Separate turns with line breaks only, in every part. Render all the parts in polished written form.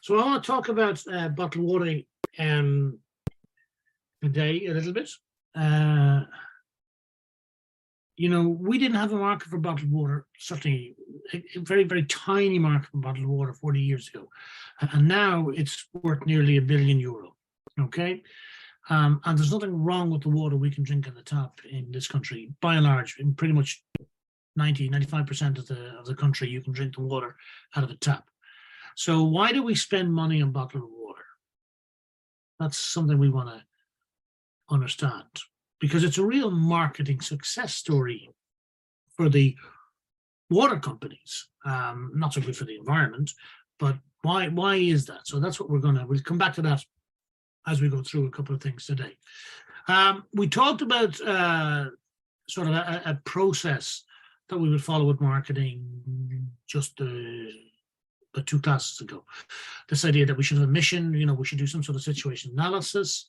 So I want to talk about bottled water um, today a little bit. Uh, we didn't have a market for bottled water, certainly a very, very tiny market for bottled water 40 years ago. And now it's worth nearly €1 billion. Okay. And there's nothing wrong with the water we can drink in the tap in this country. By and large, in pretty much 95% of the country, you can drink the water out of a tap. So why do we spend money on bottled water? That's something we want to understand, because it's a real marketing success story for the water companies. Not so good for the environment, but why is that? So that's what we'll come back to that as we go through a couple of things today. We talked about sort of a process that we would follow with marketing just about 2 classes ago. This idea that we should have a mission, we should do some sort of situation analysis,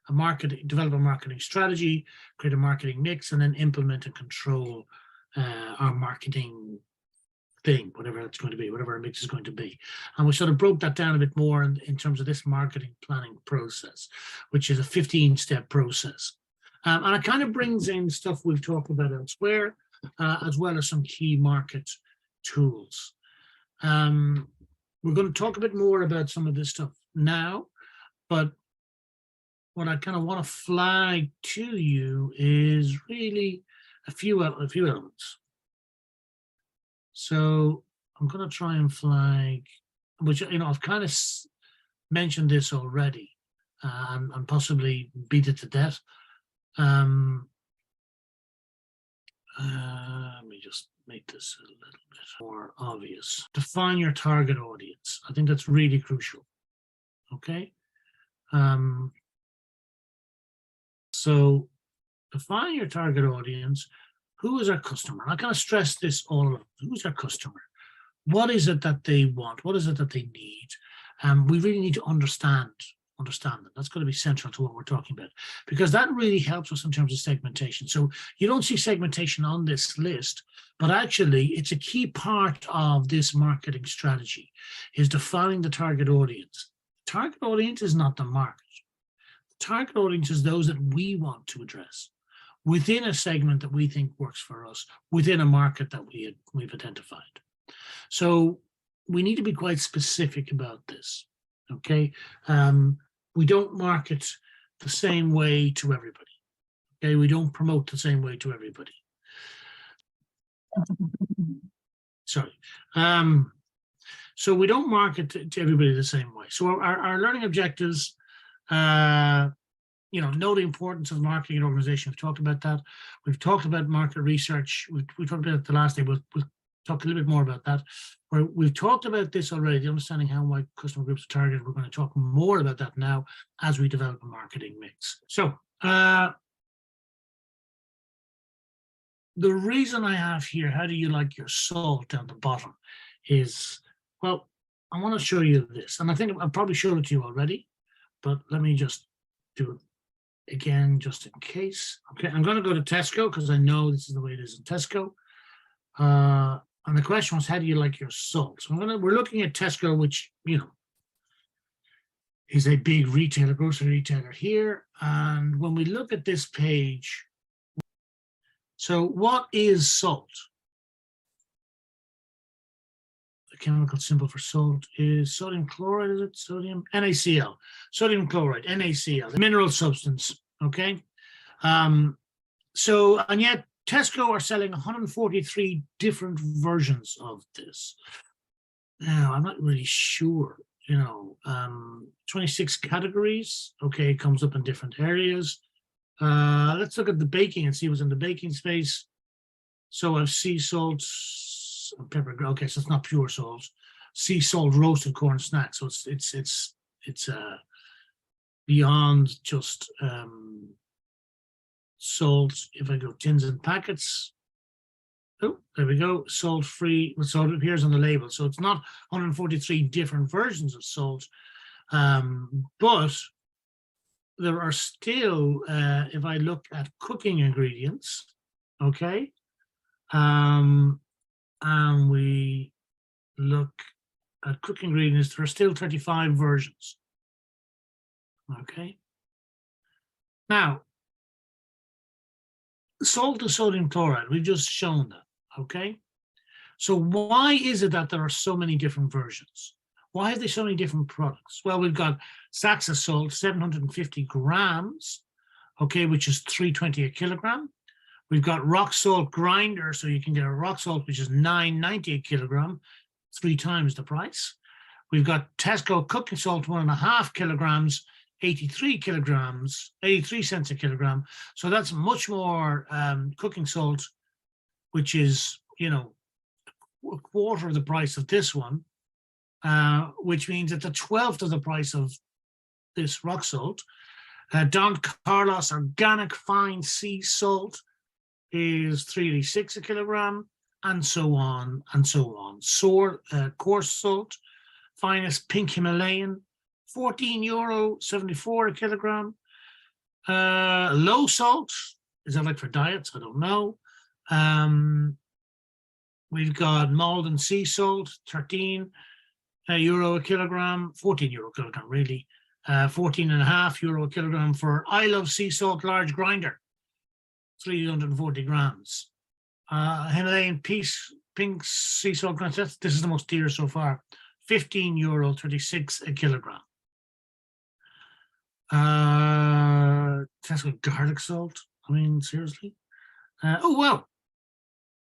develop a marketing strategy, create a marketing mix, and then implement and control our marketing thing, whatever it's going to be, whatever our mix is going to be. And we sort of broke that down a bit more in terms of this marketing planning process, which is a 15-step process. And it kind of brings in stuff we've talked about elsewhere, as well as some key market tools. We're going to talk a bit more about some of this stuff now, but what I kind of want to flag to you is really a few elements. So I'm going to try and flag, which, I've kind of mentioned this already, and possibly beat it to death. Let me just make this a little bit more obvious. Define your target audience. I think that's really crucial. Okay. So define your target audience. Who is our customer? I kind of stress this all along. Who's our customer? What is it that they want? What is it that they need? We really need to understand them. That's going to be central to what we're talking about, because that really helps us in terms of segmentation. So you don't see segmentation on this list, but actually it's a key part of this marketing strategy, is defining the target audience. The target audience is not the market. The target audience is those that we want to address within a segment that we think works for us, within a market that we've identified. So we need to be quite specific about this, okay? We don't market the same way to everybody, okay? We don't promote the same way to everybody. Sorry. So we don't market to everybody the same way. So our learning objectives, know the importance of marketing and organization. We've talked about that. We've talked about market research. We talked about it the last day. We'll talk a little bit more about that. We've talked about this already, the understanding how my customer groups are targeted. We're going to talk more about that now as we develop a marketing mix. So the reason I have here, how do you like your salt down the bottom, is, well, I want to show you this. And I think I've probably showed it to you already, but let me just do it again, just in case. Okay, I'm going to go to Tesco because I know this is the way it is in Tesco. And the question was, how do you like your salt? So we're looking at Tesco, which, is a big retailer, grocery retailer here. And when we look at this page, so what is salt? The chemical symbol for salt is sodium chloride, is it? Sodium, NaCl, sodium chloride, NaCl, the mineral substance, okay? And yet Tesco are selling 143 different versions of this. Now, I'm not really sure, 26 categories. Okay, it comes up in different areas. Let's look at the baking and see what's in the baking space. So I have sea salt, pepper. Okay, so it's not pure salt. Sea salt roasted corn snack. So it's beyond just salt. If I go tins and packets, oh, there we go, salt free. So it appears on the label. So it's not 143 different versions of salt, but there are still, if I look at cooking ingredients, okay, and we look cook ingredients, there are still 35 versions. Okay. Now, salt is sodium chloride. We've just shown that. Okay. So why is it that there are so many different versions? Why have they so many different products? Well, we've got Saxa salt, 750 grams, okay, which is 320 a kilogram. We've got rock salt grinder, so you can get a rock salt, which is 9.90 a kilogram, 3 times the price. We've got Tesco cooking salt, 1.5 kilograms, 83 kilograms, 83 cents a kilogram. So that's much more cooking salt, which is, you know, a quarter of the price of this one, which means it's a 1/12 of the price of this rock salt. Don Carlos organic fine sea salt is 3.86 a kilogram, and so on and so on. Coarse salt, finest pink Himalayan, €14.74 a kilogram. Low salt, is that like for diets? I don't know. We've got Malden sea salt, 13 euro a kilogram, 14 euro a kilogram, really. 14.5 euro a kilogram for I Love Sea Salt large grinder, 340 grams. Himalayan pink sea salt grinder, this is the most dear so far, €15.36 a kilogram. Tesco garlic salt, I mean, seriously? Oh, well.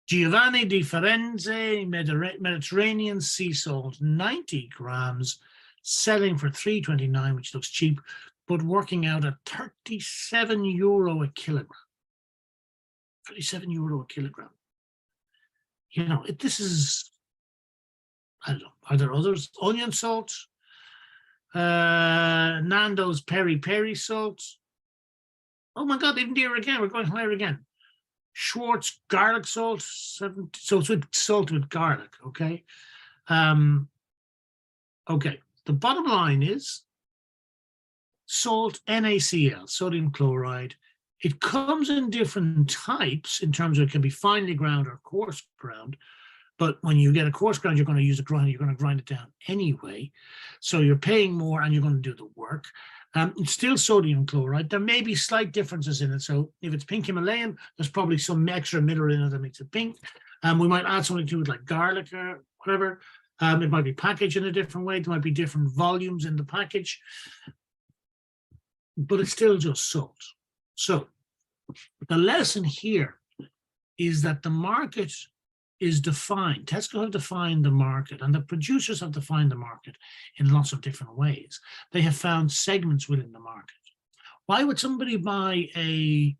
Giovanni di Firenze Mediterranean sea salt, 90 grams, selling for €3.29, which looks cheap, but working out at €37 a kilogram. €37 a kilogram. You know, this is, I don't know, are there others? Onion salt, Nando's peri peri salt. Oh my God, even dearer again, we're going higher again. Schwartz garlic salt, so it's with salt with garlic, okay? Okay, the bottom line is salt, NaCl, sodium chloride. It comes in different types in terms of it can be finely ground or coarse ground, but when you get a coarse ground, you're going to use a grinder, you're going to grind it down anyway. So you're paying more and you're going to do the work. It's still sodium chloride. There may be slight differences in it. So if it's pink Himalayan, there's probably some extra mineral in it that makes it pink. We might add something to it like garlic or whatever. It might be packaged in a different way. There might be different volumes in the package, but it's still just salt. So the lesson here is that the market is defined. Tesco have defined the market, and the producers have defined the market in lots of different ways. They have found segments within the market. Why would somebody buy a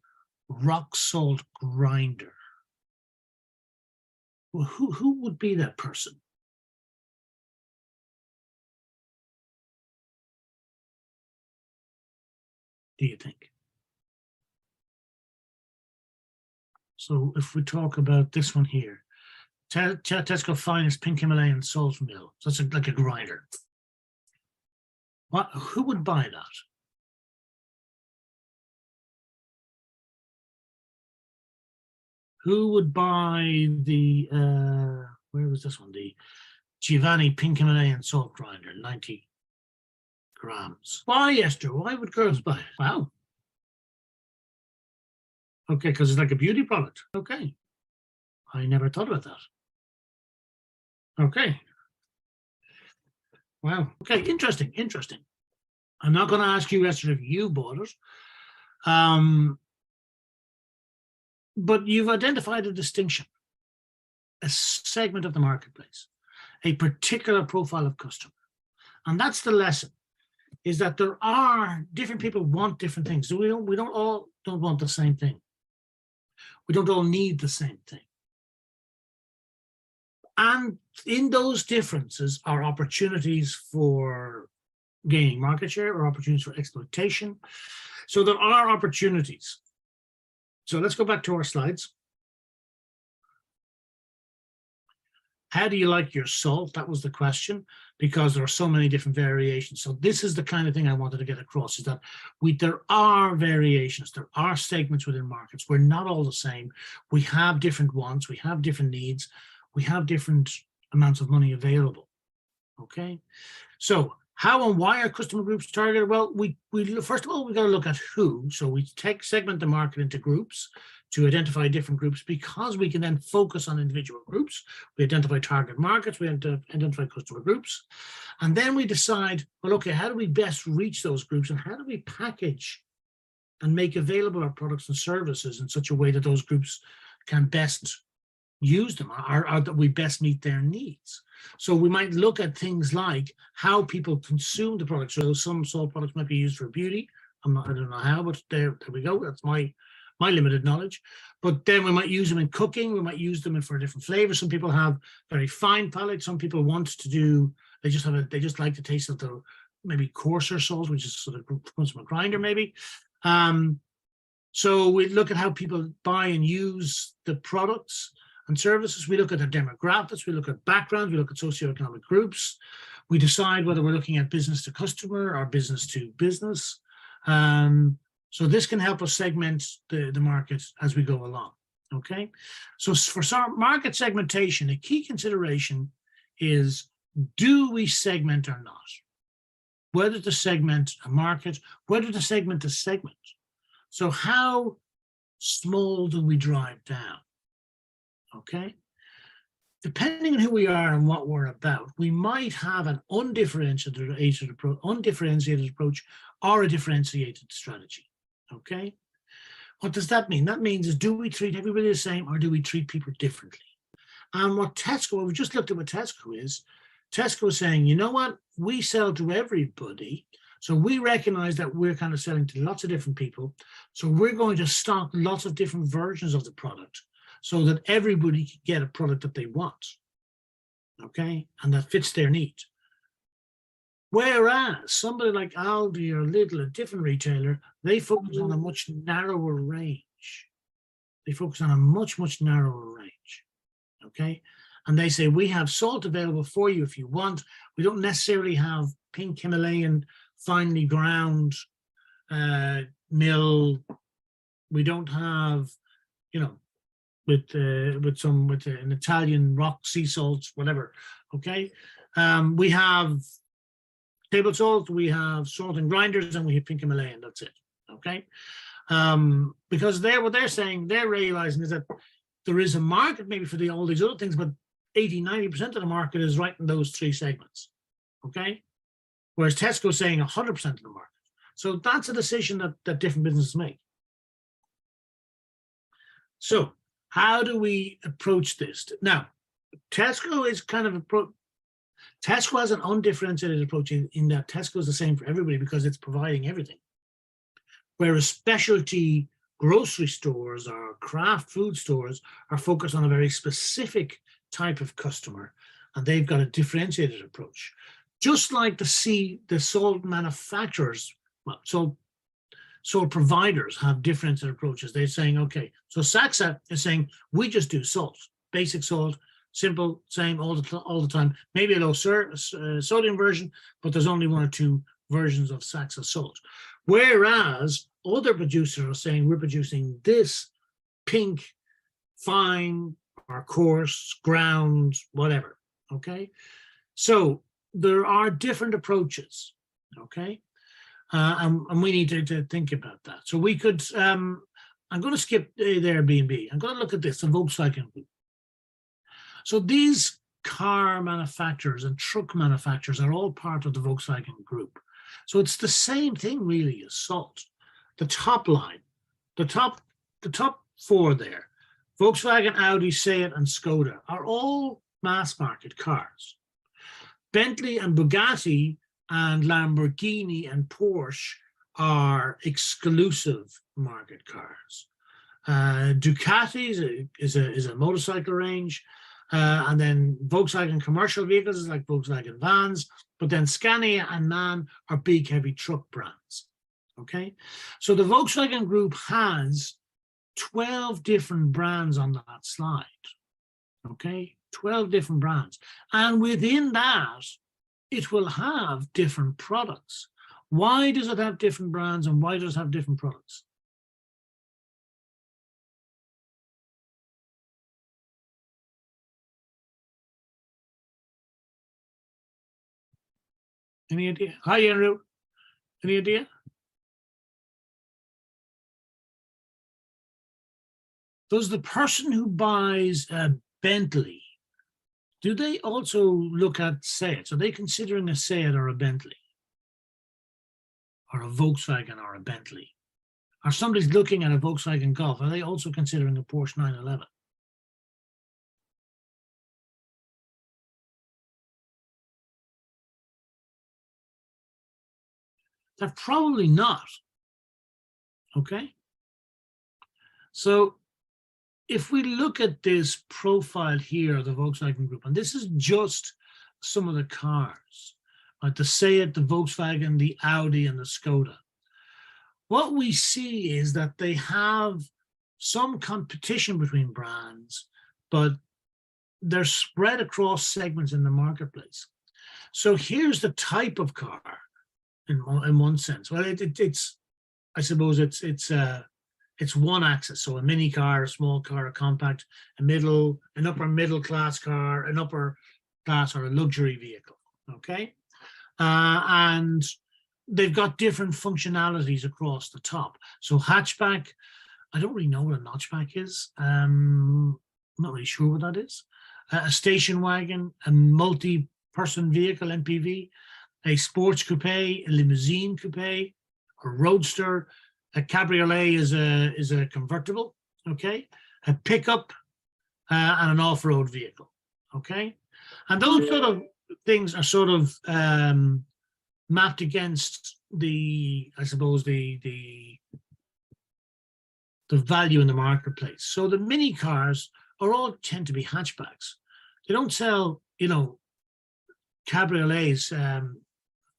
rock salt grinder? Well, who would be that person? Do you think? So if we talk about this one here, Tesco finest pink Himalayan salt mill. So that's like a grinder. Who would buy that? Who would buy the, where was this one? The Giovanni pink Himalayan salt grinder, 90 grams. Why, Esther? Why would girls buy it? Wow. Okay, because it's like a beauty product. Okay. I never thought about that. Okay. Wow. Okay, interesting, interesting. I'm not going to ask you, Esther, if you bought it. But you've identified a distinction, a segment of the marketplace, a particular profile of customer. And that's the lesson, is that there are different people want different things. So we don't all want the same thing. We don't all need the same thing. And in those differences are opportunities for gaining market share or opportunities for exploitation. So there are opportunities. So let's go back to our slides. How do you like your salt? That was the question, because there are so many different variations. So this is the kind of thing I wanted to get across, is that there are variations, there are segments within markets. We're not all the same. We have different wants, we have different needs, we have different amounts of money available. Okay. So how and why are customer groups targeted? Well, we first of all, we got to look at who. So we segment the market into groups to identify different groups, because we can then focus on individual groups. We identify target markets, we identify customer groups, and then we decide, well, okay, how do we best reach those groups, and how do we package and make available our products and services in such a way that those groups can best use them, or that we best meet their needs. So we might look at things like how people consume the products. So some salt products might be used for beauty. I don't know how, but there we go. That's my limited knowledge. But then we might use them in cooking. We might use them for different flavors. Some people have very fine palates. Some people want to do, they just like the taste of the maybe coarser salt, which is sort of comes from a grinder maybe. So we look at how people buy and use the products and services. We look at their demographics, we look at backgrounds, we look at socioeconomic groups. We decide whether we're looking at business to customer or business to business. So this can help us segment the market as we go along, okay? So for market segmentation, a key consideration is, do we segment or not? Whether to segment a market, whether to segment a segment. So how small do we drive down? Okay. Depending on who we are and what we're about, we might have an undifferentiated approach or a differentiated strategy. Okay. What does that mean? That means, do we treat everybody the same, or do we treat people differently? And what we just looked at what Tesco is. Tesco is saying, you know what? We sell to everybody. So we recognize that we're kind of selling to lots of different people. So we're going to stock lots of different versions of the product, so that everybody can get a product that they want, okay, and that fits their need. Whereas somebody like Aldi or Lidl, a different retailer, they focus on a much narrower range. They focus on a much, much narrower range, okay? And they say, we have salt available for you if you want. We don't necessarily have pink Himalayan, finely ground mill. We don't have, with an Italian rock sea salts, whatever. Okay, we have table salt, we have salt and grinders, and we have pink Himalayan. That's it. Okay, because what they're saying, they're realizing is that there is a market maybe for all these other things, but 80-90% of the market is right in those three segments. Okay, whereas Tesco is saying 100% of the market. So that's a decision that different businesses make. So how do we approach this? Now, Tesco is Tesco has an undifferentiated approach in that Tesco is the same for everybody because it's providing everything. Whereas specialty grocery stores or craft food stores are focused on a very specific type of customer, and they've got a differentiated approach. Just like the salt manufacturers, salt providers have different approaches. They're saying, okay, so Saxa is saying, we just do salt, basic salt, simple, same all the time, maybe a low sodium version, but there's only one or two versions of Saxa salt. Whereas other producers are saying, we're producing this pink, fine, or coarse, ground, whatever, okay? So there are different approaches, okay? And we need to think about that. So we could, I'm going to skip the Airbnb. I'm going to look at this, the Volkswagen Group. So these car manufacturers and truck manufacturers are all part of the Volkswagen Group. So it's the same thing really as salt. The top line, the top four there, Volkswagen, Audi, Seat, and Skoda are all mass market cars. Bentley and Bugatti and Lamborghini and Porsche are exclusive market cars. Ducati is a motorcycle range, and then Volkswagen commercial vehicles is like Volkswagen vans, but then Scania and MAN are big heavy truck brands. Okay, so the Volkswagen Group has 12 different brands on that slide. Okay, 12 different brands, and within that, it will have different products. Why does it have different brands, and why does it have different products? Any idea? Hi, Andrew. Any idea? Does the person who buys a Bentley, do they also look at Seat? Are they considering a Seat or a Bentley? Or a Volkswagen or a Bentley? Or somebody's looking at a Volkswagen Golf, are they also considering a Porsche 911? They're probably not. Okay. So if we look at this profile here, the Volkswagen Group, and this is just some of the cars, like the Seat, the Volkswagen, the Audi, and the Skoda. What we see is that they have some competition between brands, but they're spread across segments in the marketplace. So here's the type of car in one sense. Well, it's I suppose it's one axis. So a mini car, a small car, a compact, an upper middle class car, an upper class or a luxury vehicle. Okay, and they've got different functionalities across the top. So hatchback, I don't really know what a notchback is. I'm not really sure what that is. A station wagon, a multi-person vehicle, MPV, a sports coupe, a limousine coupe, a roadster, a cabriolet is a convertible, okay, a pickup, and an off-road vehicle, okay, and those sort of things are sort of mapped against I suppose the value in the marketplace. So the mini cars are all tend to be hatchbacks. They don't sell, cabriolets,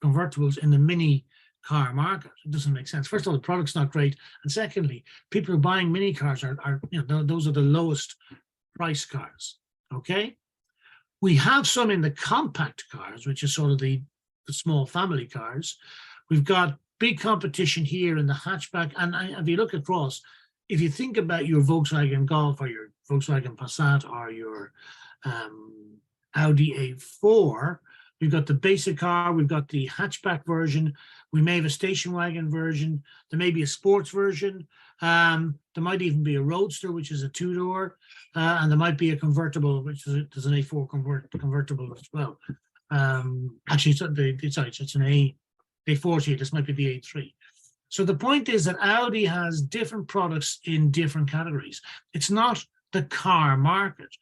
convertibles in the mini car market. It doesn't make sense. First of all, the product's not great, and secondly, people who are buying mini cars are those are the lowest price cars. Okay, we have some in the compact cars, which is sort of the small family cars. We've got big competition here in the hatchback, and if you look across, if you think about your Volkswagen Golf or your Volkswagen Passat or your Audi A4, we've got the basic car, we've got the hatchback version, we may have a station wagon version, there may be a sports version, there might even be a roadster, which is a two-door, and there might be a convertible, which there's an A4 convertible as well. Actually, it's an A40, this might be the A3. So the point is that Audi has different products in different categories. It's not the car market.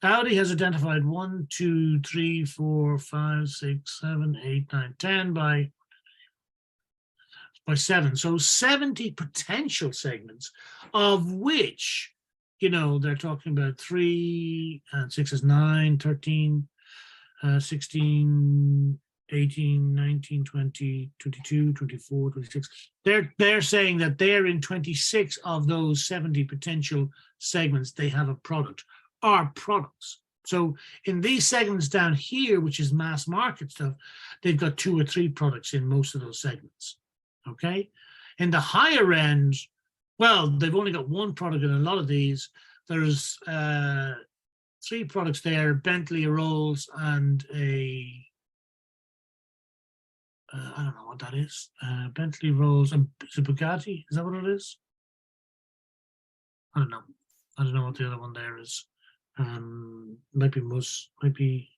Audi has identified 1, 2, 3, 4, 5, 6, 7, 8, 9, 10 by 7. So 70 potential segments, of which, they're talking about 3 and 6 is 9, 13, 16, 18, 19, 20, 22, 24, 26. They're saying that they're in 26 of those 70 potential segments. They have a product or products. So in these segments down here, which is mass market stuff, they've got 2 or 3 products in most of those segments. Okay. In the higher end, well, they've only got 1 product in a lot of these. There's 3 products there: Bentley, a Rolls, and a I don't know what that is. Bentley, Rolls, and is it Bugatti? Is that what it is? I don't know. I don't know what the other one there is. Might be might be,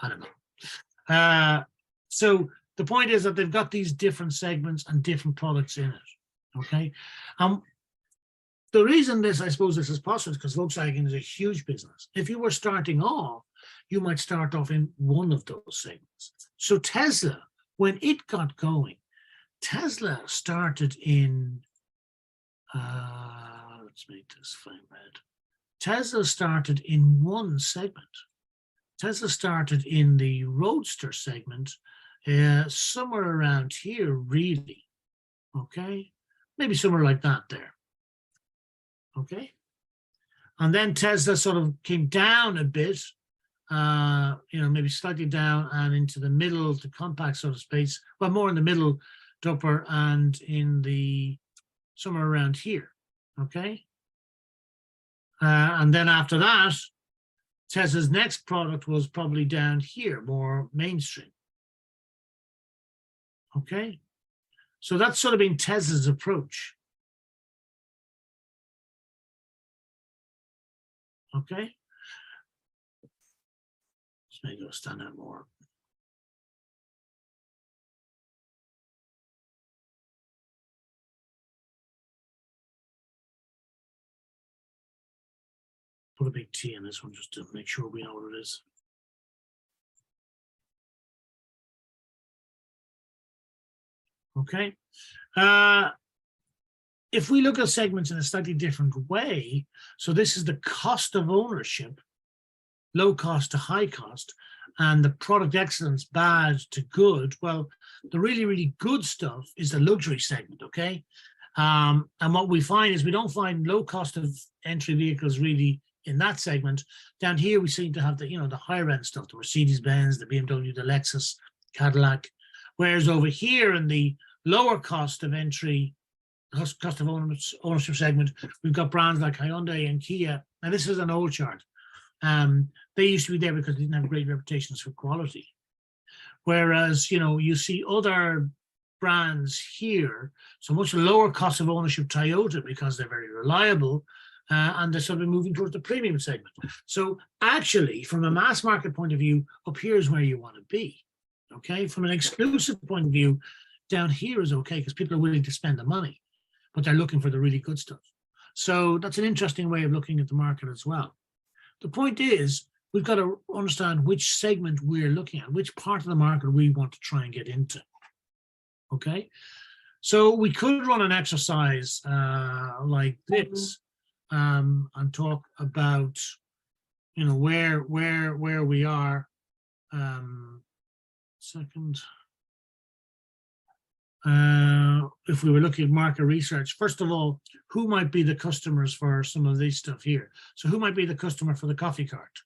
I don't know. So the point is that they've got these different segments and different products in it. Okay. The reason I suppose this is possible is because Volkswagen is a huge business. If you were starting off, you might start off in one of those segments. So Tesla, when it got going, Tesla started in, let's make this fine red. Tesla started in one segment. Tesla started in the Roadster segment, somewhere around here, really. Okay, maybe somewhere like that there. Okay, and then Tesla sort of came down a bit, maybe slightly down and into the middle to compact sort of space. Well, more in the middle to upper and in the somewhere around here. Okay. And then after that, Tesla's next product was probably down here, more mainstream. Okay, so that's sort of been Tesla's approach. Okay, let's make it stand out more. Put a big T in this one just to make sure we know what it is. Okay. If we look at segments in a slightly different way, so this is the cost of ownership, low cost to high cost, and the product excellence, bad to good. Well, the really, really good stuff is the luxury segment, okay? And what we find is we don't find low cost of entry vehicles really in that segment. Down here, we seem to have the, the higher end stuff, the Mercedes-Benz, the BMW, the Lexus, Cadillac. Whereas over here in the lower cost of entry, cost of ownership segment, we've got brands like Hyundai and Kia. Now, this is an old chart. They used to be there because they didn't have great reputations for quality. Whereas, you see other brands here, so much lower cost of ownership Toyota because they're very reliable, and they're sort of moving towards the premium segment. So actually, from a mass market point of view, up here is where you want to be. Okay, from an exclusive point of view, down here is okay because people are willing to spend the money, but they're looking for the really good stuff. So that's an interesting way of looking at the market as well. The point is, we've got to understand which segment we're looking at, which part of the market we want to try and get into. Okay, so we could run an exercise like this and talk about, where we are. Second. If we were looking at market research, first of all, who might be the customers for some of this stuff here? So who might be the customer for the coffee cart?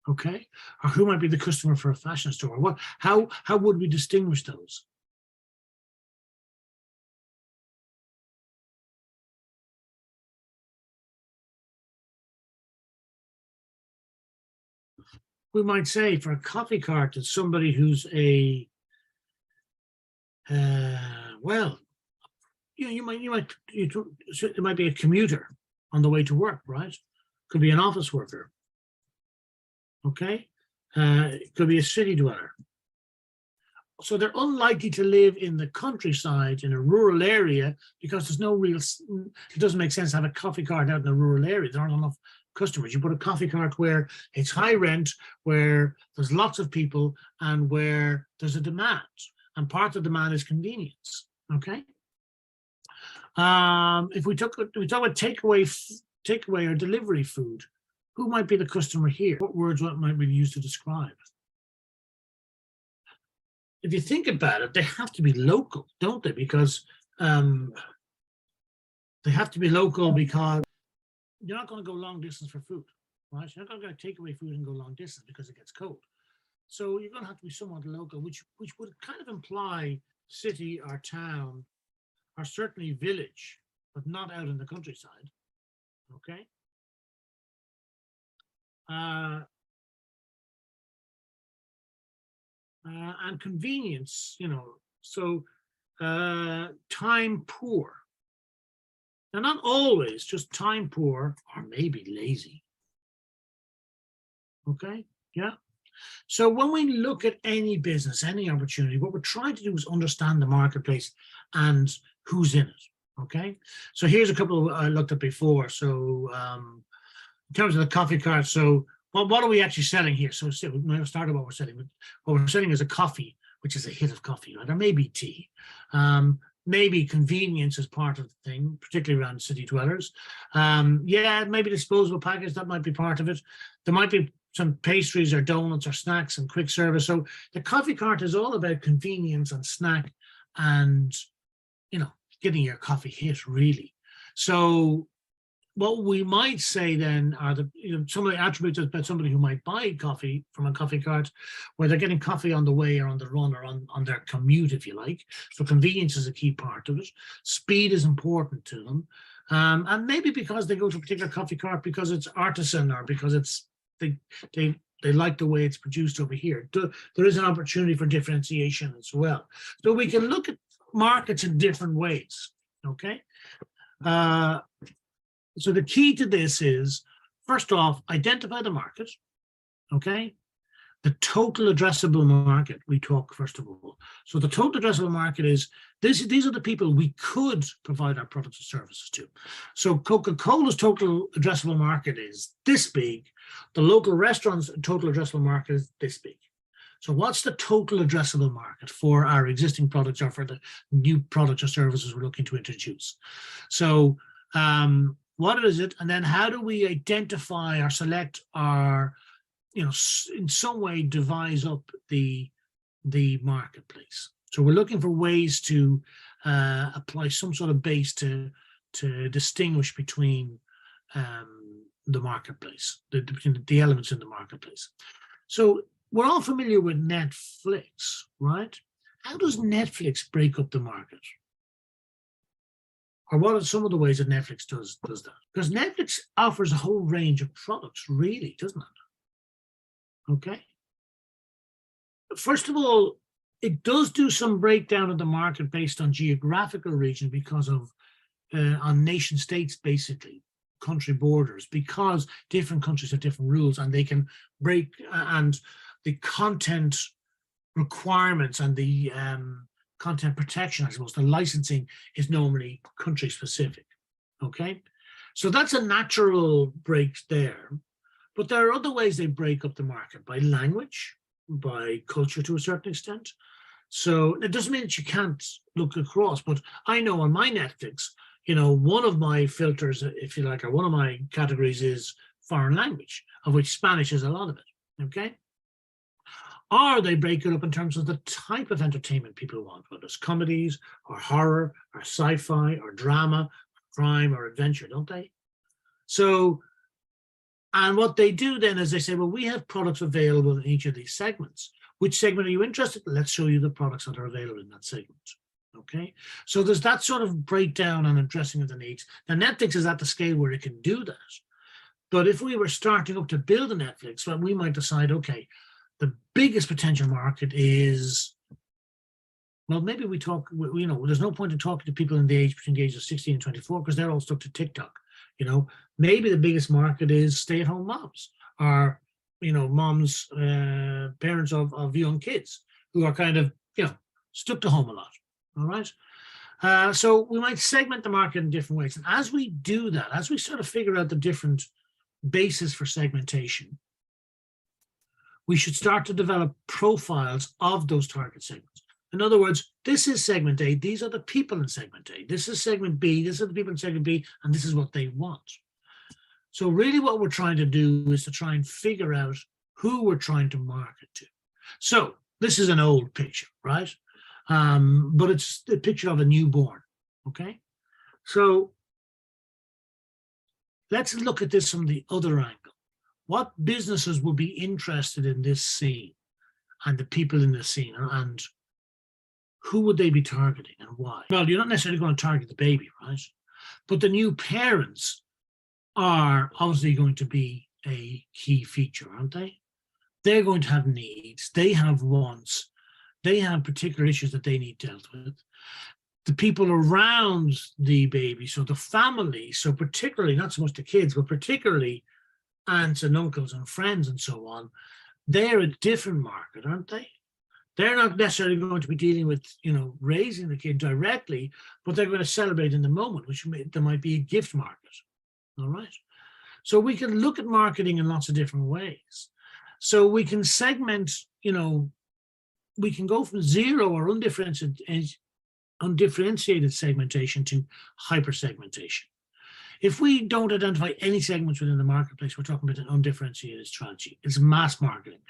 Okay, or who might be the customer for a fashion store? How would we distinguish those? We might say for a coffee cart, it's somebody who's it might be a commuter on the way to work, right? Could be an office worker. Okay, it could be a city dweller. So they're unlikely to live in the countryside in a rural area because there's no real, it doesn't make sense to have a coffee cart out in a rural area. There aren't enough customers. You put a coffee cart where it's high rent, where there's lots of people, and where there's a demand. And part of the demand is convenience. Okay. If we talk about takeaway or delivery food, who might be the customer here? What words might we use to describe? If you think about it, they have to be local, don't they? Because they have to be local because you're not going to go long distance for food, right? You're not going to take away food and go long distance because it gets cold. So you're going to have to be somewhat local, which would kind of imply city or town, or certainly village, but not out in the countryside. Okay. And convenience, so time poor. Now, not always just time poor, or maybe lazy. Okay, yeah. So when we look at any business, any opportunity, what we're trying to do is understand the marketplace and who's in it. Okay, so here's a couple I looked at before. So in terms of the coffee cart, so what are we actually selling here? So we'll start what we're selling. What we're selling is a coffee, which is a hit of coffee, right? Or maybe tea. Maybe convenience is part of the thing, particularly around city dwellers. Maybe disposable package, that might be part of it. There might be some pastries or donuts or snacks and quick service. So the coffee cart is all about convenience and snack and, getting your coffee hit, really. So what we might say then are some of the attributes about somebody who might buy coffee from a coffee cart, where they're getting coffee on the way or on the run or on their commute, if you like. So convenience is a key part of it. Speed is important to them. And maybe because they go to a particular coffee cart because it's artisan or because it's they like the way it's produced over here. There is an opportunity for differentiation as well. So we can look at markets in different ways, okay? So the key to this is, first off, identify the market, okay? The total addressable market, we talk first of all. So the total addressable market is, these are the people we could provide our products and services to. So Coca-Cola's total addressable market is this big. The local restaurant's total addressable market is this big. So what's the total addressable market for our existing products or for the new products or services we're looking to introduce? So what is it? And then how do we identify or select our, in some way devise up the marketplace? So we're looking for ways to apply some sort of base to distinguish between the marketplace, the elements in the marketplace. So we're all familiar with Netflix, right? How does Netflix break up the market? Or what are some of the ways that Netflix does that? Because Netflix offers a whole range of products, really, doesn't it? Okay. First of all, it does do some breakdown of the market based on geographical region because of on nation states, basically, country borders, because different countries have different rules and they can break, and the content requirements and the content protection, I suppose, the licensing is normally country specific, okay? So that's a natural break there. But there are other ways they break up the market, by language, by culture to a certain extent. So it doesn't mean that you can't look across, but I know on my Netflix, one of my filters, if you like, or one of my categories is foreign language, of which Spanish is a lot of it, okay? Or they break it up in terms of the type of entertainment people want, whether it's comedies or horror or sci-fi or drama, or crime or adventure, don't they? So, and what they do then is they say, well, we have products available in each of these segments. Which segment are you interested in? Let's show you the products that are available in that segment. Okay, so there's that sort of breakdown and addressing of the needs. Now, Netflix is at the scale where it can do that. But if we were starting up to build a Netflix, well, we might decide, okay, the biggest potential market is, well, maybe we talk, there's no point in talking to people in the age between the ages of 16 and 24 because they're all stuck to TikTok. Maybe the biggest market is stay-at-home moms or, moms, parents of young kids who are kind of, stuck to home a lot. All right. So we might segment the market in different ways. And as we do that, as we sort of figure out the different basis for segmentation, we should start to develop profiles of those target segments. In other words, this is segment A, these are the people in segment A. This is segment B, these are the people in segment B, and this is what they want. So really what we're trying to do is to try and figure out who we're trying to market to. So this is an old picture, right? But it's a picture of a newborn, okay? So let's look at this from the other angle. What businesses would be interested in this scene and the people in this scene, and who would they be targeting and why? Well, you're not necessarily going to target the baby, right? But the new parents are obviously going to be a key feature, aren't they? They're going to have needs, they have wants, they have particular issues that they need dealt with. The people around the baby, so the family, so particularly, not so much the kids, but particularly aunts and uncles and friends and so on, they're a different market, aren't they? They're not necessarily going to be dealing with, raising the kid directly, but they're going to celebrate in the moment, which there might be a gift market. All right. So we can look at marketing in lots of different ways. So we can segment, we can go from zero or undifferentiated segmentation to hyper-segmentation. If we don't identify any segments within the marketplace, we're talking about an undifferentiated strategy. It's mass marketing.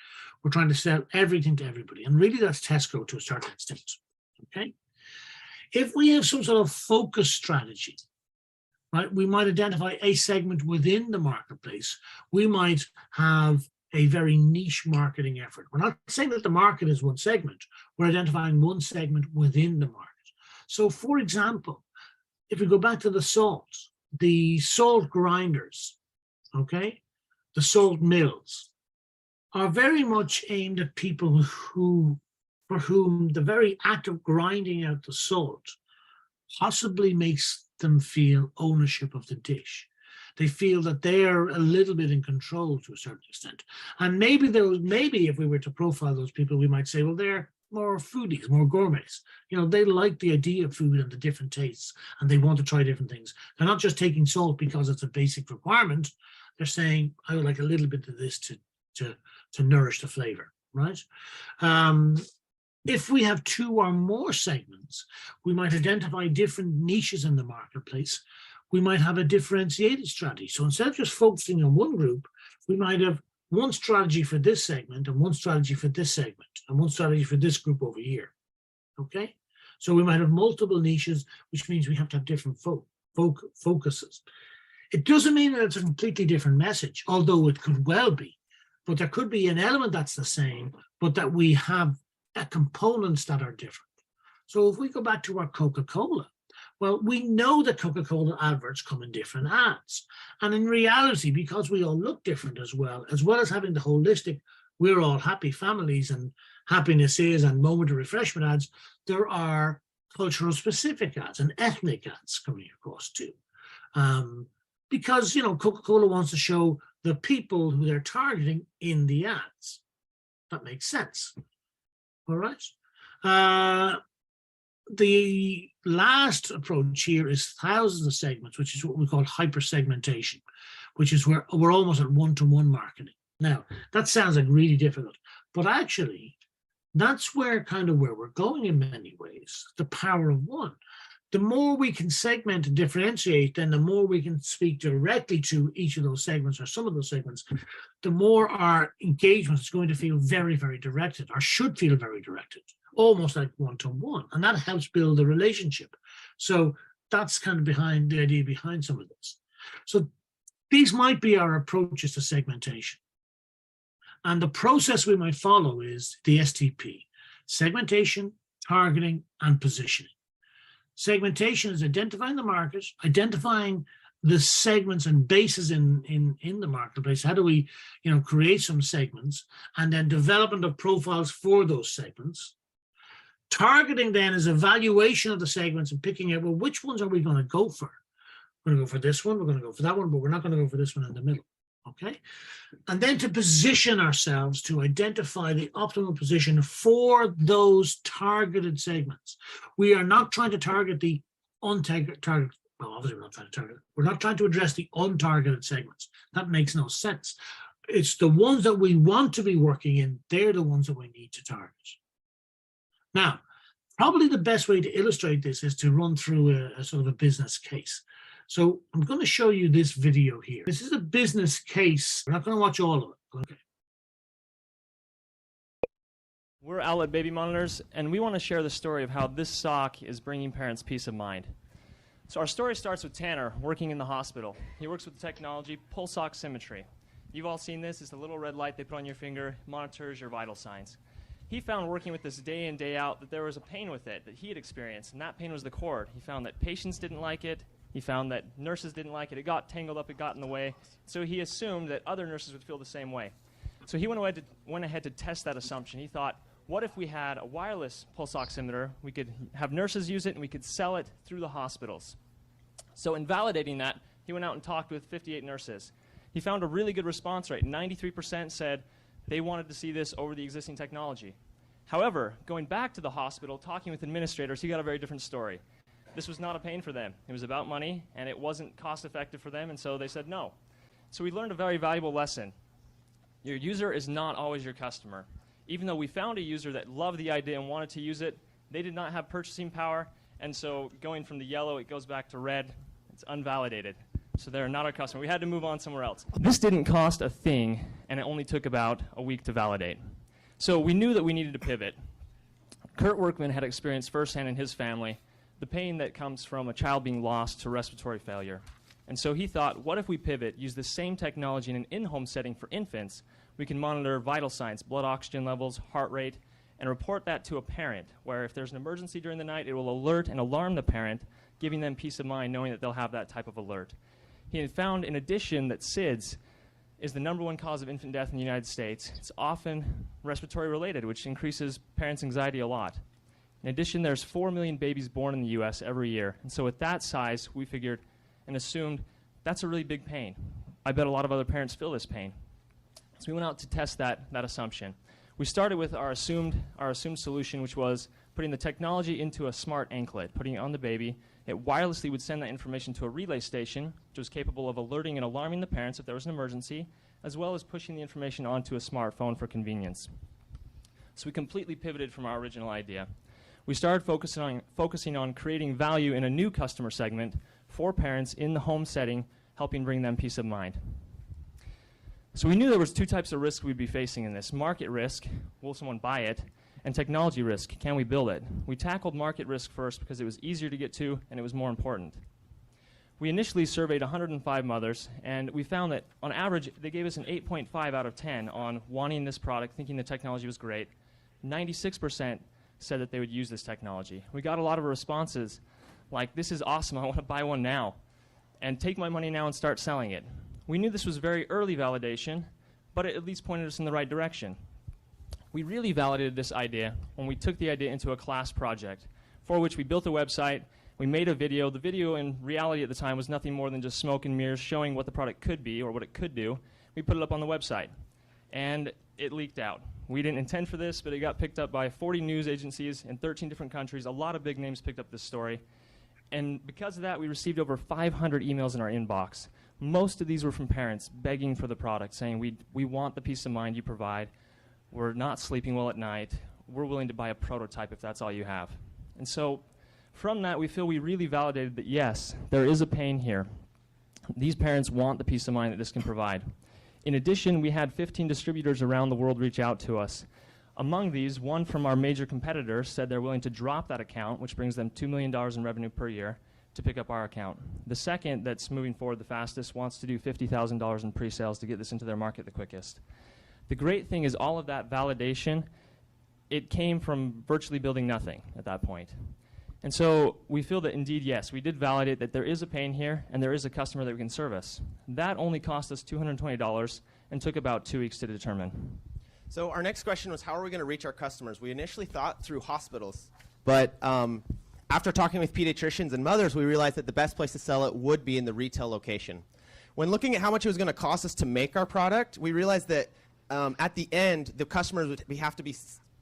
We're trying to sell everything to everybody. And really that's Tesco to a certain extent, okay? If we have some sort of focus strategy, right? We might identify a segment within the marketplace. We might have a very niche marketing effort. We're not saying that the market is one segment. We're identifying one segment within the market. So, for example, if we go back to the salt grinders, okay, the salt mills are very much aimed at people for whom the very act of grinding out the salt possibly makes them feel ownership of the dish. They feel that they're a little bit in control to a certain extent. And maybe if we were to profile those people, we might say, well, they're more foodies, more gourmets. They like the idea of food and the different tastes, and they want to try different things. They're not just taking salt because it's a basic requirement. They're saying, I would like a little bit of this to nourish the flavor, right? If we have two or more segments, we might identify different niches in the marketplace. We might have a differentiated strategy. So instead of just focusing on one group, we might have one strategy for this segment and one strategy for this segment and one strategy for this group over here. Okay? So we might have multiple niches, which means we have to have different focuses. It doesn't mean that it's a completely different message, although it could well be. But there could be an element that's the same, but that we have components that are different. So if we go back to our Coca-Cola, well, we know that Coca-Cola adverts come in different ads. And in reality, because we all look different as well as having the holistic, we're all happy families and happiness is and moment of refreshment ads, there are cultural specific ads and ethnic ads coming across too. Because, Coca-Cola wants to show the people who they're targeting in the ads. That makes sense. All right. The last approach here is thousands of segments, which is what we call hyper-segmentation, which is where we're almost at one-to-one marketing. Now, that sounds like really difficult, but actually, that's where we're going in many ways, the power of one. The more we can segment and differentiate, then the more we can speak directly to each of those segments or some of those segments, the more our engagement is going to feel very, very directed, or should feel very directed, almost like one-to-one. And that helps build a relationship. So that's behind the idea behind some of this. So these might be our approaches to segmentation. And the process we might follow is the STP: segmentation, targeting, and positioning. Segmentation is identifying the market, identifying the segments and bases in the marketplace. How do we, create some segments, and then development of profiles for those segments. Targeting then is evaluation of the segments and picking out, well, which ones are we going to go for? We're going to go for this one, we're going to go for that one, but we're not going to go for this one in the middle. Okay. And then to position ourselves to identify the optimal position for those targeted segments. We are not trying to target the untargeted. Well, obviously we're not trying to target. We're not trying to address the untargeted segments. That makes no sense. It's the ones that we want to be working in. They're the ones that we need to target. Now, probably the best way to illustrate this is to run through a sort of a business case. So I'm going to show you this video here. This is a business case. We're not going to watch all of it. Okay.
We're Outlet Baby Monitors, and we want to share the story of how this sock is bringing parents peace of mind. So our story starts with Tanner working in the hospital. He works with the technology pulse oximetry. You've all seen this. It's a little red light they put on your finger, monitors your vital signs. He found working with this day in, day out that there was a pain with it that he had experienced, and that pain was the cord. He found that patients didn't like it. He found that nurses didn't like it. It got tangled up. It got in the way. So he assumed that other nurses would feel the same way. So he went ahead to test that assumption. He thought, what if we had a wireless pulse oximeter? We could have nurses use it, and we could sell it through the hospitals. So in validating that, he went out and talked with 58 nurses. He found a really good response rate. 93% said they wanted to see this over the existing technology. However, going back to the hospital, talking with administrators, he got a very different story. This was not a pain for them. It was about money, and it wasn't cost-effective for them, and so they said no. So we learned a very valuable lesson. Your user is not always your customer. Even though we found a user that loved the idea and wanted to use it, they did not have purchasing power, and so going from the yellow, it goes back to red. It's unvalidated. So they're not our customer. We had to move on somewhere else. This didn't cost a thing, and it only took about a week to validate. So we knew that we needed to pivot. Kurt Workman had experienced firsthand in his family the pain that comes from a child being lost to respiratory failure. And so he thought, what if we pivot, use the same technology in an in-home setting for infants? We can monitor vital signs, blood oxygen levels, heart rate, and report that to a parent, where if there's an emergency during the night, it will alert and alarm the parent, giving them peace of mind knowing that they'll have that type of alert. He had found, in addition, that SIDS is the #1 cause of infant death in the United States. It's often respiratory related, which increases parents' anxiety a lot. In addition, there's 4 million babies born in the U.S. every year. And so at that size, we figured and assumed that's a really big pain. I bet a lot of other parents feel this pain. So we went out to test that assumption. We started with our assumed solution, which was putting the technology into a smart anklet, putting it on the baby. It wirelessly would send that information to a relay station, which was capable of alerting and alarming the parents if there was an emergency, as well as pushing the information onto a smartphone for convenience. So we completely pivoted from our original idea. We started focusing on creating value in a new customer segment for parents in the home setting, helping bring them peace of mind. So we knew there was 2 types of risk we'd be facing in this. Market risk, will someone buy it? And technology risk, can we build it? We tackled market risk first because it was easier to get to and it was more important. We initially surveyed 105 mothers, and we found that on average they gave us an 8.5 out of 10 on wanting this product, thinking the technology was great. 96% said that they would use this technology. We got a lot of responses like, this is awesome, I want to buy one now, and take my money now and start selling it. We knew this was very early validation, but it at least pointed us in the right direction. We really validated this idea when we took the idea into a class project, for which we built a website, we made a video. The video in reality at the time was nothing more than just smoke and mirrors showing what the product could be or what it could do. We put it up on the website, and it leaked out. We didn't intend for this, but it got picked up by 40 news agencies in 13 different countries. A lot of big names picked up this story. And because of that, we received over 500 emails in our inbox. Most of these were from parents begging for the product, saying, we want the peace of mind you provide. We're not sleeping well at night. We're willing to buy a prototype if that's all you have. And so from that, we feel we really validated that, yes, there is a pain here. These parents want the peace of mind that this can provide. In addition, we had 15 distributors around the world reach out to us. Among these, one from our major competitor said they're willing to drop that account, which brings them $2 million in revenue per year, to pick up our account. The second that's moving forward the fastest wants to do $50,000 in pre-sales to get this into their market the quickest. The great thing is all of that validation, it came from virtually building nothing at that point. And so we feel that indeed, yes, we did validate that there is a pain here and there is a customer that we can service. That only cost us $220 and took about 2 weeks to determine.
So our next question was, how are we going to reach our customers? We initially thought through hospitals, but after talking with pediatricians and mothers, we realized that the best place to sell it would be in the retail location. When looking at how much it was going to cost us to make our product, we realized that at the end, the customers would have to be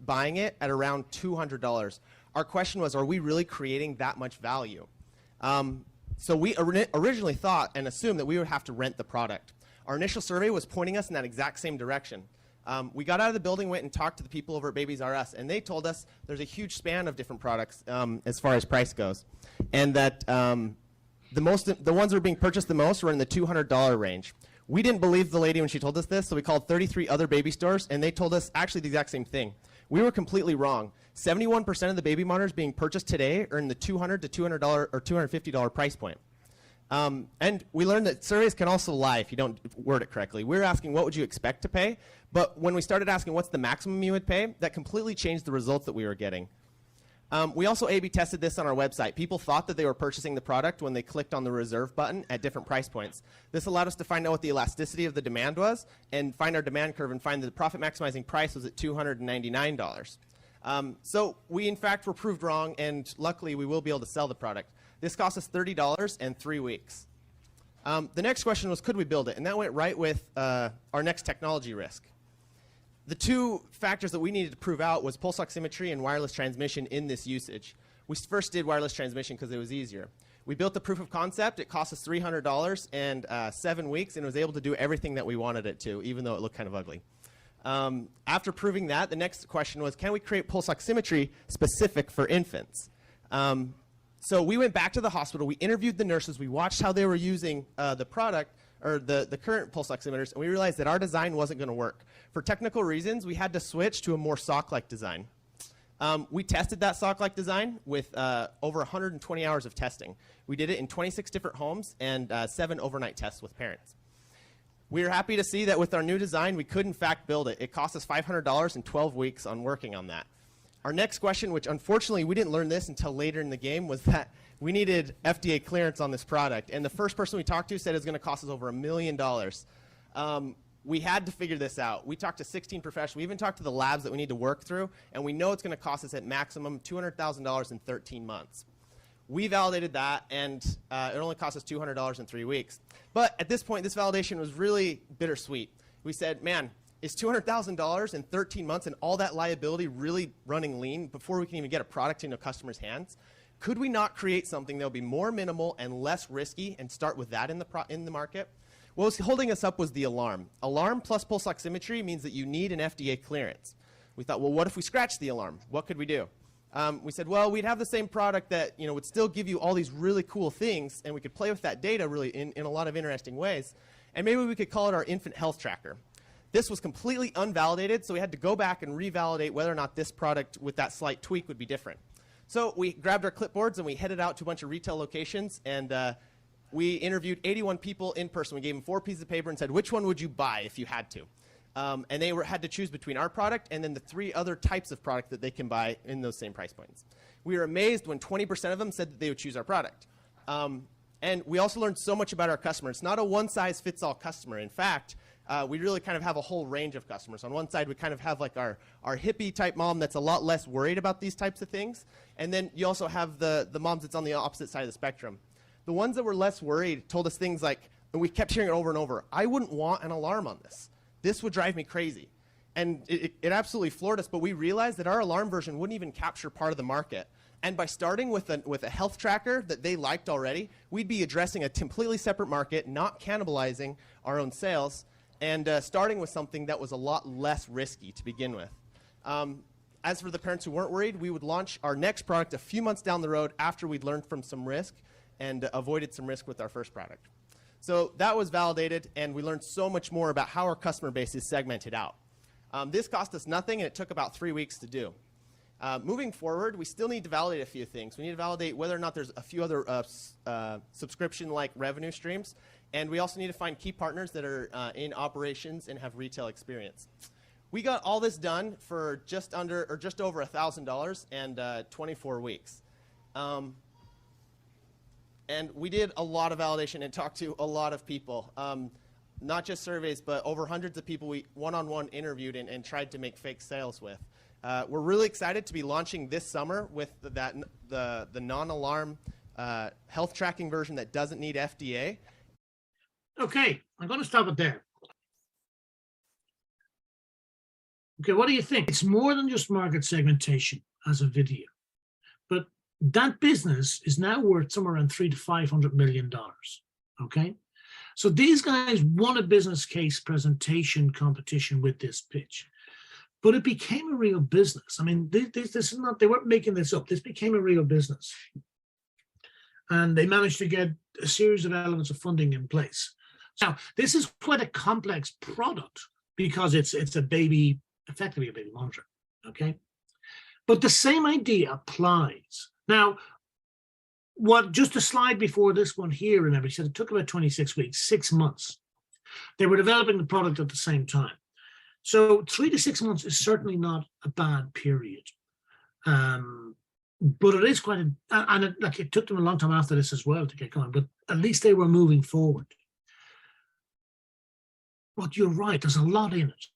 buying it at around $200. Our question was, are we really creating that much value? So we originally thought and assumed that we would have to rent the product. Our initial survey was pointing us in that exact same direction. We got out of the building, went and talked to the people over at Babies R Us, and they told us there's a huge span of different products as far as price goes, and that the ones that were being purchased the most were in the $200 range. We didn't believe the lady when she told us this, so we called 33 other baby stores, and they told us actually the exact same thing. We were completely wrong. 71% of the baby monitors being purchased today are in the $200 to $200 or $250 price point. And we learned that surveys can also lie if you don't word it correctly. We were asking, what would you expect to pay? But when we started asking what's the maximum you would pay, that completely changed the results that we were getting. We also A/B tested this on our website. People thought that they were purchasing the product when they clicked on the reserve button at different price points. This allowed us to find out what the elasticity of the demand was and find our demand curve and find that the profit maximizing price was at $299. So we, in fact, were proved wrong, and luckily we will be able to sell the product. This cost us $30 and 3 weeks. The next question was, could we build it? And that went right with our next technology risk. The 2 factors that we needed to prove out was pulse oximetry and wireless transmission in this usage. We first did wireless transmission because it was easier. We built the proof of concept. It cost us $300 and 7 weeks, and it was able to do everything that we wanted it to, even though it looked kind of ugly. After proving that, the next question was, can we create pulse oximetry specific for infants? So we went back to the hospital. We interviewed the nurses. We watched how they were using the product, or the current pulse oximeters, and we realized that our design wasn't going to work. For technical reasons, we had to switch to a more sock-like design. We tested that sock-like design with over 120 hours of testing. We did it in 26 different homes and 7 overnight tests with parents. We are happy to see that with our new design, we could in fact build it. It cost us $500 in 12 weeks on working on that. Our next question, which unfortunately we didn't learn this until later in the game, was that we needed FDA clearance on this product. And the first person we talked to said it was going to cost us over $1 million. We had to figure this out. We talked to 16 professionals. We even talked to the labs that we need to work through, and we know it's going to cost us at maximum $200,000 in 13 months. We validated that, and it only cost us $200 in 3 weeks. But at this point, this validation was really bittersweet. We said, man, is $200,000 in 13 months and all that liability really running lean before we can even get a product into a customer's hands? Could we not create something that will be more minimal and less risky and start with that in the market? What was holding us up was the alarm. Alarm plus pulse oximetry means that you need an FDA clearance. We thought, well, what if we scratch the alarm? What could we do? We said, well, we'd have the same product that would still give you all these really cool things, and we could play with that data really in a lot of interesting ways. And maybe we could call it our infant health tracker. This was completely unvalidated, so we had to go back and revalidate whether or not this product with that slight tweak would be different. So we grabbed our clipboards and we headed out to a bunch of retail locations, and we interviewed 81 people in person. We gave them 4 pieces of paper and said, which one would you buy if you had to? And they had to choose between our product and then the 3 other types of product that they can buy in those same price points. We were amazed when 20% of them said that they would choose our product. And we also learned so much about our customer. It's not a one-size-fits-all customer. In fact, we really kind of have a whole range of customers. On one side, we kind of have like our hippie-type mom that's a lot less worried about these types of things. And then you also have the moms that's on the opposite side of the spectrum. The ones that were less worried told us things like, and we kept hearing it over and over, I wouldn't want an alarm on this. This would drive me crazy. And it absolutely floored us, but we realized that our alarm version wouldn't even capture part of the market. And by starting with a health tracker that they liked already, we'd be addressing a completely separate market, not cannibalizing our own sales, and starting with something that was a lot less risky to begin with. As for the parents who weren't worried, we would launch our next product a few months down the road after we'd learned from some risk and avoided some risk with our first product. So that was validated, and we learned so much more about how our customer base is segmented out. This cost us nothing, and it took about 3 weeks to do. Moving forward, we still need to validate a few things. We need to validate whether or not there's a few other subscription-like revenue streams, and we also need to find key partners that are in operations and have retail experience. We got all this done for just over $1,000 and 24 weeks. And we did a lot of validation and talked to a lot of people, not just surveys, but over hundreds of people we one-on-one interviewed and tried to make fake sales with. We're really excited to be launching this summer with the non-alarm health tracking version that doesn't need FDA.
Okay, I'm going to stop it there. Okay, what do you think? It's more than just market segmentation as a video, but that business is now worth somewhere around $300 to $500 million. Okay, so these guys won a business case presentation competition with this pitch, but it became a real business. I mean, this is not, they weren't making this up. This became a real business, and they managed to get a series of elements of funding in place. Now, this is quite a complex product because it's a baby, effectively a baby monitor. Okay, but the same idea applies. Now, just a slide before this one here, remember, he said it took about 26 weeks, 6 months. They were developing the product at the same time. So 3 to 6 months is certainly not a bad period. But it is quite, it took them a long time after this as well to get going, but at least they were moving forward. But you're right, there's a lot in it,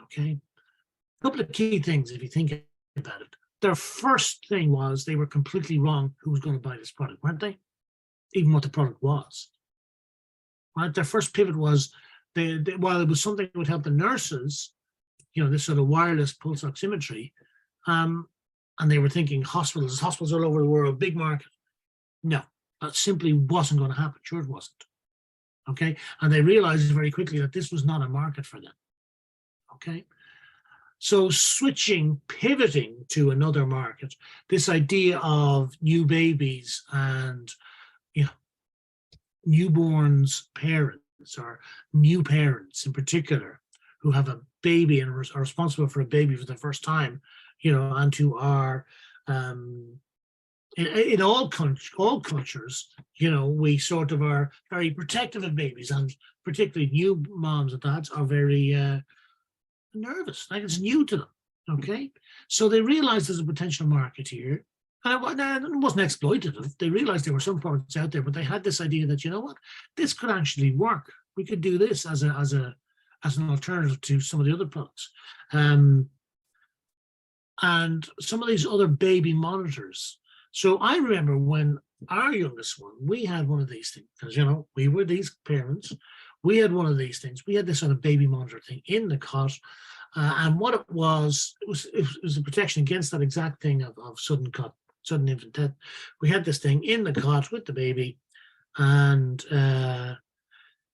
okay? A couple of key things if you think about it. Their first thing was they were completely wrong who was going to buy this product, weren't they? Even what the product was. Right? Their first pivot was, while it was something that would help the nurses, this sort of wireless pulse oximetry, and they were thinking hospitals all over the world, big market. No, that simply wasn't going to happen. Sure it wasn't. Okay? And they realized very quickly that this was not a market for them. Okay? So pivoting to another market, this idea of new babies and newborns parents or new parents in particular who have a baby and are responsible for a baby for the first time, and to our in all cultures, we sort of are very protective of babies, and particularly new moms and dads are very nervous, like it's new to them. Okay, so they realized there's a potential market here, and it wasn't exploitative. They realized there were some products out there, but they had this idea that, this could actually work. We could do this as an alternative to some of the other products. And some of these other baby monitors. So I remember when our youngest one, we had one of these things, because, we were these parents. We had one of these things. We had this sort of baby monitor thing in the cot. And what it was a protection against that exact thing of sudden infant death. We had this thing in the cot with the baby, and there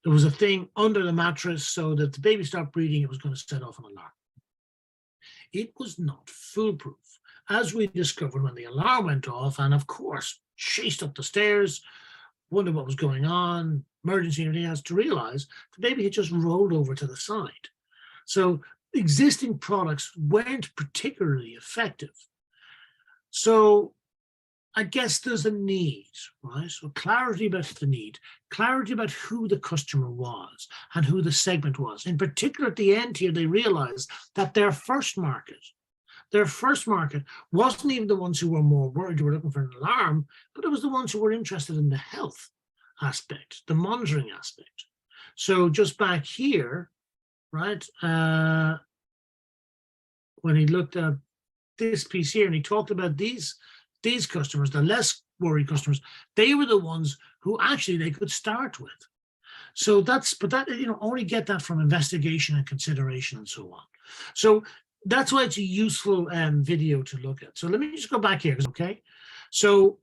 was a thing under the mattress so that the baby stopped breathing, it was going to set off an alarm. It was not foolproof, as we discovered when the alarm went off, and of course chased up the stairs, wondered what was going on, emergency and everything else, to realize the baby had just rolled over to the side. So existing products weren't particularly effective. So I guess there's a need, right? So clarity about the need, clarity about who the customer was and who the segment was. In particular, at the end here, they realized that their first market wasn't even the ones who were more worried, who were looking for an alarm, but it was the ones who were interested in the health aspect, the monitoring aspect. So just back here, right, when he looked at this piece here and he talked about these customers, the less worried customers, they were the ones who actually they could start with. So only get that from investigation and consideration and so on. So that's why it's a useful video to look at. So let me just go back here, okay? So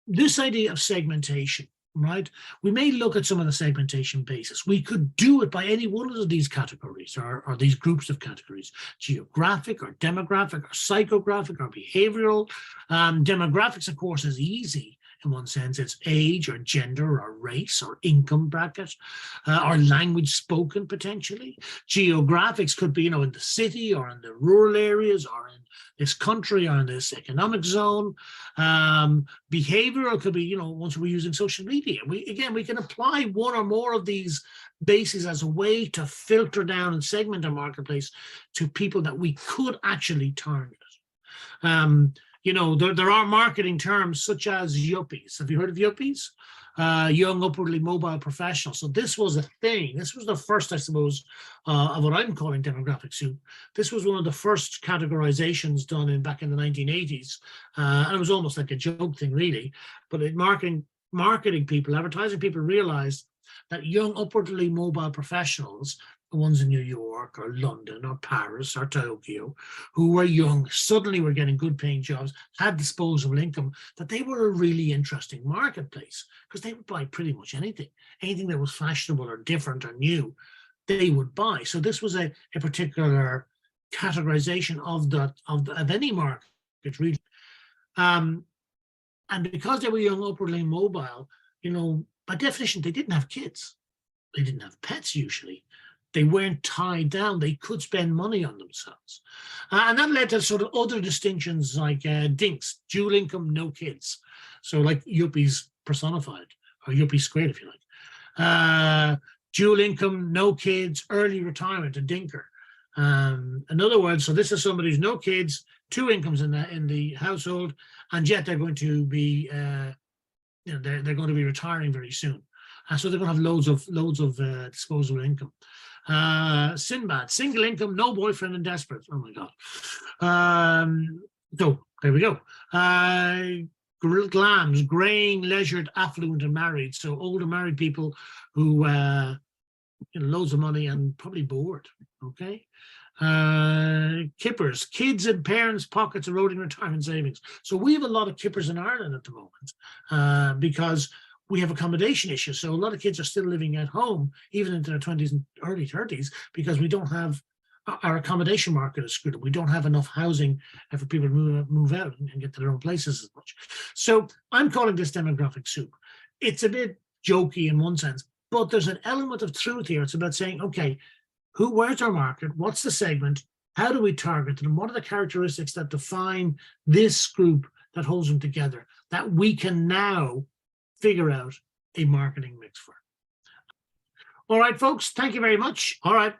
this idea of segmentation, right? We may look at some of the segmentation basis. We could do it by any one of these categories or these groups of categories: geographic or demographic or psychographic or behavioral. Demographics, of course, is easy in one sense. It's age or gender or race or income bracket or language spoken potentially. Geographics could be, in the city or in the rural areas or in this country or in this economic zone. Behavioral could be, once we're using social media. We can apply one or more of these bases as a way to filter down and segment our marketplace to people that we could actually target. There are marketing terms such as yuppies. Have you heard of yuppies? Young, upwardly mobile professionals. So this was a thing. This was the first, I suppose, of what I'm calling demographic soup. This was one of the first categorizations done back in the 1980s. And it was almost like a joke thing, really. But marketing people, advertising people realized that young, upwardly mobile professionals, the ones in New York or London or Paris or Tokyo, who were young, suddenly were getting good paying jobs, had disposable income, that they were a really interesting marketplace because they would buy pretty much anything that was fashionable or different or new, they would buy. So this was a particular categorization of any market, really. And because they were young, upwardly mobile, by definition, they didn't have kids. They didn't have pets usually. They weren't tied down. They could spend money on themselves. And that led to sort of other distinctions like dinks, dual income, no kids. So like yuppies personified, or yuppie squared, if you like. Dual income, no kids, early retirement, a dinker. In other words, so this is somebody who's no kids, two incomes in the household, and yet they're going to be they're going to be retiring very soon. So they're going to have loads of disposable income. Sinbad, single income, no boyfriend and desperate. Oh my God. So there we go. Glams, graying, leisured, affluent, and married. So older married people who loads of money and probably bored. Okay. Kippers, kids in parents' pockets eroding retirement savings. So we have a lot of kippers in Ireland at the moment because we have accommodation issues. So a lot of kids are still living at home, even into their 20s and early 30s, because we don't have our accommodation market is screwed up. We don't have enough housing for people to move out and get to their own places as much. So I'm calling this demographic soup. It's a bit jokey in one sense, but there's an element of truth here. It's about saying, okay, where's our market? What's the segment? How do we target them? What are the characteristics that define this group that holds them together that we can now figure out a marketing mix for? All right, folks, thank you very much. All right.